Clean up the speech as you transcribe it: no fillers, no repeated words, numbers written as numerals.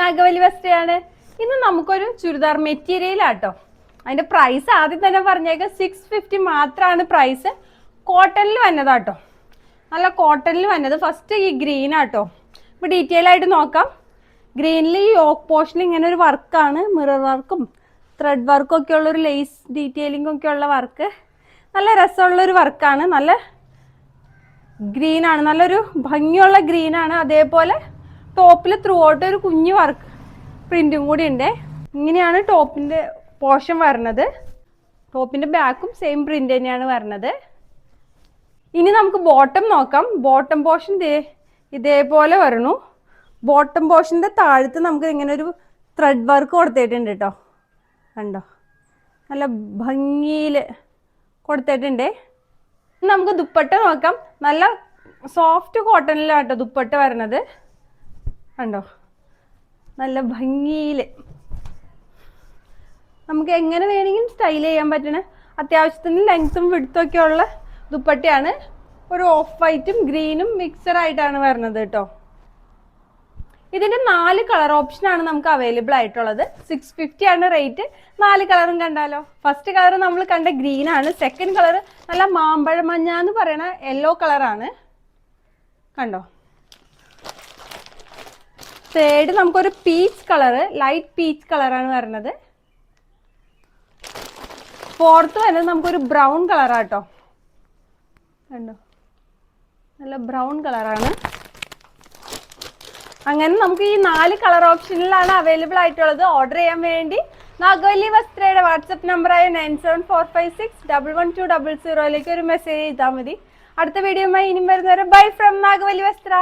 നാഗവല്ലി വസ്ത്രയാണ്. ഇന്ന് നമുക്കൊരു ചുരിദാർ മെറ്റീരിയൽ ആട്ടോ. അതിന്റെ പ്രൈസ് ആദ്യം തന്നെ പറഞ്ഞേക്കാം, 650 മാത്രമാണ് പ്രൈസ്. കോട്ടണിൽ വന്നതാട്ടോ, നല്ല കോട്ടണിൽ വന്നത്. ഫസ്റ്റ് ഈ ഗ്രീൻ ആട്ടോ. ഇപ്പൊ ഡീറ്റെയിൽ ആയിട്ട് നോക്കാം. ഗ്രീനിൽ ഈ യോക്ക് പോർഷനിൽ ഇങ്ങനെ ഒരു വർക്കാണ്, മിറർ വർക്കും ത്രെഡ് വർക്കും ഒക്കെ ഉള്ള ഒരു ലേസ് ഡീറ്റെയിലിംഗ് ഒക്കെ ഉള്ള വർക്ക്. നല്ല രസമുള്ളൊരു വർക്കാണ്. നല്ല ഗ്രീനാണ്, നല്ലൊരു ഭംഗിയുള്ള ഗ്രീനാണ്. അതേപോലെ ടോപ്പിൽ ത്രൂ ഔട്ട് ഒരു കുഞ്ഞു വർക്ക് പ്രിന്റും കൂടി ഉണ്ട്. ഇങ്ങനെയാണ് ടോപ്പിന്റെ പോർഷൻ വരുന്നത്. ടോപ്പിന്റെ ബാക്കും സെയിം പ്രിന്റ് തന്നെയാണ് വരുന്നത്. ഇനി നമുക്ക് ബോട്ടം നോക്കാം. ബോട്ടം പോർഷൻ ഇതേപോലെ വരണു. ബോട്ടം പോർഷന്റെ താഴത്ത് നമുക്ക് ഇങ്ങനെ ഒരു ത്രെഡ് വർക്ക് കൊടുത്തിട്ടുണ്ട് കേട്ടോ. കണ്ടോ, നല്ല ഭംഗിയിൽ കൊടുത്തിട്ടുണ്ട്. നമുക്ക് ദുപ്പട്ട നോക്കാം. നല്ല സോഫ്റ്റ് കോട്ടണിലാട്ടോ ദുപ്പട്ട വരണത്. കണ്ടോ, നല്ല ഭംഗിയിൽ നമുക്ക് എങ്ങനെ വേണമെങ്കിലും സ്റ്റൈൽ ചെയ്യാൻ പറ്റണ അത്യാവശ്യത്തിന് ലെങ്ത്തും വിഡ്ത്തും ഒക്കെ ഉള്ള ദുപ്പട്ടയാണ്. ഒരു ഓഫ് വൈറ്റും ഗ്രീനും മിക്സഡ് ആയിട്ടാണ് വരുന്നത് കേട്ടോ. ഇതിന്റെ 4 കളർ ഓപ്ഷനാണ് നമുക്ക് അവൈലബിൾ ആയിട്ടുള്ളത്. 650 ആണ് റേറ്റ്. 4 കളറും കണ്ടാലോ. ഫസ്റ്റ് കളർ നമ്മൾ കണ്ട ഗ്രീൻ ആണ്. സെക്കൻഡ് കളർ നല്ല മാമ്പഴ മഞ്ഞ എന്ന് പറയുന്ന യെല്ലോ കളറാണ്. കണ്ടോ. തേർഡ് നമുക്കൊരു പീച്ച് കളറ്, ലൈറ്റ് പീച്ച് കളറാണ് വരുന്നത്. ഫോർത്ത് വരുന്നത് നമുക്കൊരു ബ്രൗൺ കളറാട്ടോ. കണ്ടോ, നല്ല ബ്രൗൺ കളറാണ്. അങ്ങനെ നമുക്ക് ഈ 4 കളർ ഓപ്ഷനിലാണ് അവൈലബിൾ ആയിട്ടുള്ളത്. ഓർഡർ ചെയ്യാൻ വേണ്ടി നാഗവല്ലി വസ്ത്രയുടെ വാട്സപ്പ് നമ്പറായ 9745611200 ഒരു മെസ്സേജ് ചെയ്താൽ മതി. അടുത്ത വീഡിയോയുമായി ഇനി വരുന്നവരെ ബൈ ഫ്രം നാഗവല്ലി വസ്ത്ര.